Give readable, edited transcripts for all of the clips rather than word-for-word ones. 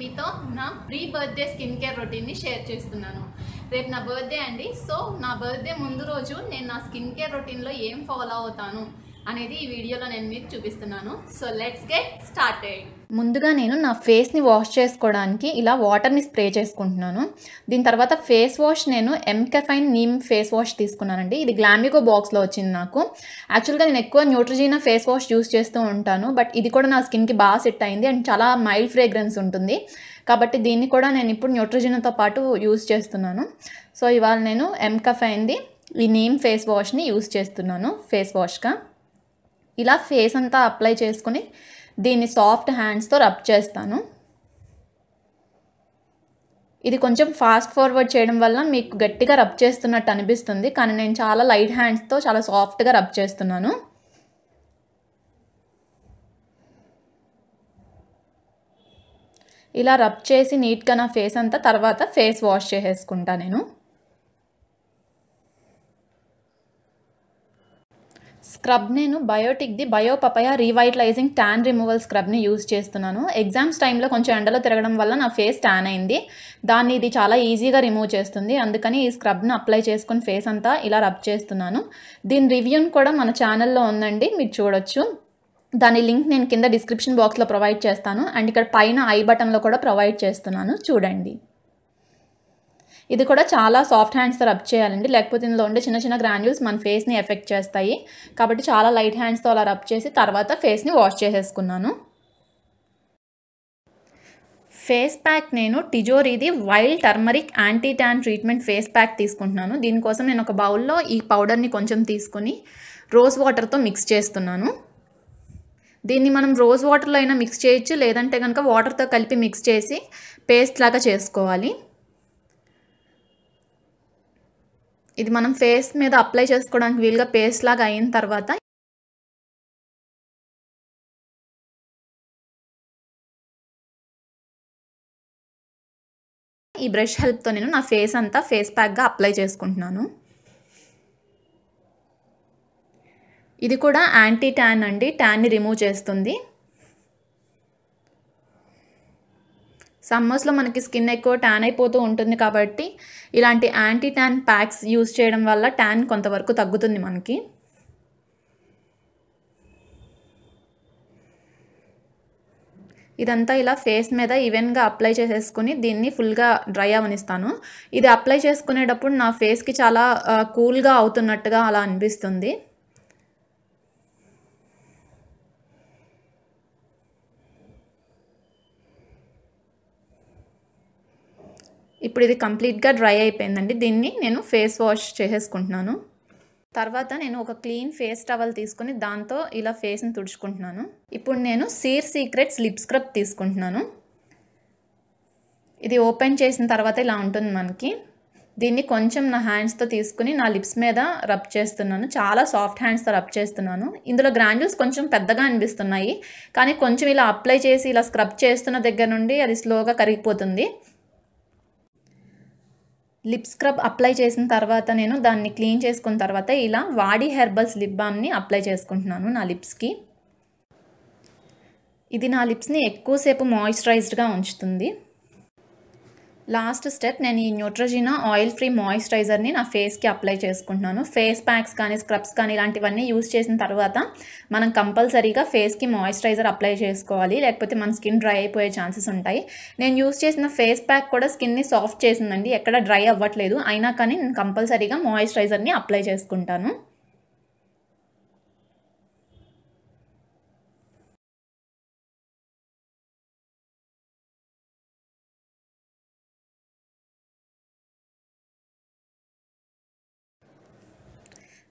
మీతో నా pre birthday skin care రొటీన్ని షేర్ చేస్తున్నాను. రేపు నా బర్త్డే అండి. సో నా బర్త్డే ముందు రోజు నేను నా స్కిన్ కేర్ రొటీన్లో ఏం ఫాలో అవుతాను అనేది ఈ వీడియోలో నేను మీకు చూపిస్తున్నాను. So let's get started. ముందుగా నేను నా ఫేస్ని వాష్ చేసుకోవడానికి ఇలా వాటర్ని స్ప్రే చేసుకుంటున్నాను. దీని తర్వాత ఫేస్ వాష్ నేను ఎంకెఫైన్ నీమ్ ఫేస్ వాష్ తీసుకున్నానండి. ఇది గ్లామిగో బాక్స్లో వచ్చింది నాకు. యాక్చువల్గా నేను ఎక్కువ న్యూట్రిజీనా ఫేస్ వాష్ యూస్ చేస్తూ ఉంటాను, బట్ ఇది కూడా నా స్కిన్కి బాగా సెట్ అయింది అండ్ చాలా మైల్డ్ ఫ్రేగ్రెన్స్ ఉంటుంది కాబట్టి దీన్ని కూడా నేను ఇప్పుడు న్యూట్రిజీనాతో పాటు యూస్ చేస్తున్నాను. సో ఇవాళ నేను ఎంకెఫైన్ది ఈ నీమ్ ఫేస్ వాష్ని యూస్ చేస్తున్నాను ఫేస్ వాష్గా. ఇలా ఫేస్ అంతా అప్లై చేసుకుని దీన్ని సాఫ్ట్ హ్యాండ్స్తో రబ్ చేస్తాను. ఇది కొంచెం ఫాస్ట్ ఫార్వర్డ్ చేయడం వల్ల మీకు గట్టిగా రబ్ చేస్తున్నట్టు అనిపిస్తుంది, కానీ నేను చాలా లైట్ హ్యాండ్స్తో చాలా సాఫ్ట్గా రబ్ చేస్తున్నాను. ఇలా రబ్ చేసి నీట్గా నా ఫేస్ అంతా తర్వాత ఫేస్ వాష్ చేసేసుకుంటా నేను. స్క్రబ్ నేను బయోటిక్ది bio papaya revitalising tan removal స్క్రబ్ని యూజ్ చేస్తున్నాను. ఎగ్జామ్స్ టైంలో కొంచెం ఎండలో తిరగడం వల్ల నా ఫేస్ ట్యాన్ అయింది. దాన్ని ఇది చాలా ఈజీగా రిమూవ్ చేస్తుంది, అందుకని ఈ స్క్రబ్ని అప్లై చేసుకుని ఫేస్ అంతా ఇలా రబ్ చేస్తున్నాను. దీని రివ్యూని కూడా మన ఛానల్లో ఉందండి, మీరు చూడొచ్చు. దాని లింక్ నేను కింద డిస్క్రిప్షన్ బాక్స్లో ప్రొవైడ్ చేస్తాను అండ్ ఇక్కడ పైన ఐ బటన్లో కూడా ప్రొవైడ్ చేస్తున్నాను, చూడండి. ఇది కూడా చాలా సాఫ్ట్ హ్యాండ్స్తో రబ్ చేయాలండి, లేకపోతే ఇందులో ఉండే చిన్న చిన్న గ్రాన్యూల్స్ మన ఫేస్ని ఎఫెక్ట్ చేస్తాయి. కాబట్టి చాలా లైట్ హ్యాండ్స్తో అలా రబ్ చేసి తర్వాత ఫేస్ని వాష్ చేసేసుకున్నాను. ఫేస్ ప్యాక్ నేను టిజోరీది wild turmeric anti tan treatment face pack తీసుకుంటున్నాను. దీనికోసం నేను ఒక బౌల్లో ఈ పౌడర్ని కొంచెం తీసుకుని రోజ్ వాటర్తో మిక్స్ చేస్తున్నాను. దీన్ని మనం రోజ్ వాటర్లో అయినా మిక్స్ చేయొచ్చు, లేదంటే కనుక వాటర్తో కలిపి మిక్స్ చేసి పేస్ట్ లాగా చేసుకోవాలి. ఇది మనం ఫేస్ మీద అప్లై చేసుకోవడానికి వీలుగా పేస్ట్ లాగా అయిన తర్వాత ఈ బ్రష్ హెల్ప్తో నేను నా ఫేస్ అంతా ఫేస్ ప్యాక్గా అప్లై చేసుకుంటున్నాను. ఇది కూడా యాంటీ ట్యాన్ అండి, ట్యాన్ని రిమూవ్ చేస్తుంది. సమ్మర్స్లో మనకి స్కిన్ ఎక్కువ ట్యాన్ అయిపోతూ ఉంటుంది కాబట్టి ఇలాంటి యాంటీ ట్యాన్ ప్యాక్స్ యూజ్ చేయడం వల్ల ట్యాన్ కొంతవరకు తగ్గుతుంది మనకి. ఇదంతా ఇలా ఫేస్ మీద ఈవెన్గా అప్లై చేసేసుకుని దీన్ని ఫుల్గా డ్రై అవనిస్తాను. ఇది అప్లై చేసుకునేటప్పుడు నా ఫేస్కి చాలా కూల్గా అవుతున్నట్టుగా అలా అనిపిస్తుంది. ఇప్పుడు ఇది కంప్లీట్గా డ్రై అయిపోయిందండి. దీన్ని నేను ఫేస్ వాష్ చేసేసుకుంటున్నాను. తర్వాత నేను ఒక క్లీన్ ఫేస్ టవల్ తీసుకుని దాంతో ఇలా ఫేస్ని తుడుచుకుంటున్నాను. ఇప్పుడు నేను సీర్ సీక్రెట్స్ లిప్ స్క్రబ్ తీసుకుంటున్నాను. ఇది ఓపెన్ చేసిన తర్వాత ఇలా ఉంటుంది మనకి. దీన్ని కొంచెం నా హ్యాండ్స్తో తీసుకుని నా లిప్స్ మీద రబ్ చేస్తున్నాను. చాలా సాఫ్ట్ హ్యాండ్స్తో రబ్ చేస్తున్నాను. ఇందులో గ్రాన్యూల్స్ కొంచెం పెద్దగా అనిపిస్తున్నాయి, కానీ కొంచెం ఇలా అప్లై చేసి ఇలా స్క్రబ్ చేస్తున్న దగ్గర నుండి అది స్లోగా కరిగిపోతుంది. లిప్ స్క్రబ్ అప్లై చేసిన తర్వాత నేను దాన్ని క్లీన్ చేసుకున్న తర్వాత ఇలా వాడి హెర్బల్స్ లిప్ బామ్ని అప్లై చేసుకుంటున్నాను నా లిప్స్కి. ఇది నా లిప్స్ని ఎక్కువసేపు మాయిశ్చరైజ్డ్గా ఉంచుతుంది. లాస్ట్ స్టెప్, నేను ఈ న్యూట్రిజీనా ఆయిల్ ఫ్రీ మాయిశ్చరైజర్ని నా ఫేస్కి అప్లై చేసుకుంటున్నాను. ఫేస్ ప్యాక్స్ కానీ స్క్రబ్స్ కానీ ఇలాంటివన్నీ యూజ్ చేసిన తర్వాత మనం కంపల్సరీగా ఫేస్కి మాయిశ్చరైజర్ అప్లై చేసుకోవాలి, లేకపోతే మన స్కిన్ డ్రై అయిపోయే ఛాన్సెస్ ఉంటాయి. నేను యూజ్ చేసిన ఫేస్ ప్యాక్ కూడా స్కిన్ని సాఫ్ట్ చేసిందండి, ఎక్కడ డ్రై అవ్వట్లేదు. అయినా కానీ నేను కంపల్సరీగా మాయిశ్చరైజర్ని అప్లై చేసుకుంటాను.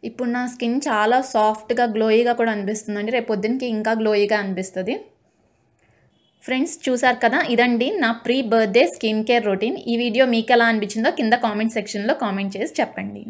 ఇప్పుడు నా స్కిన్ చాలా సాఫ్ట్గా గ్లోయిగా కూడా అనిపిస్తుందండి. రేపు పొద్దున్నకి ఇంకా గ్లోయిగా అనిపిస్తుంది. ఫ్రెండ్స్ చూసారు కదా, ఇదండి నా pre birthday skin care routine. ఈ వీడియో మీకు ఎలా అనిపించిందో కింద కామెంట్ సెక్షన్లో కామెంట్ చేసి చెప్పండి.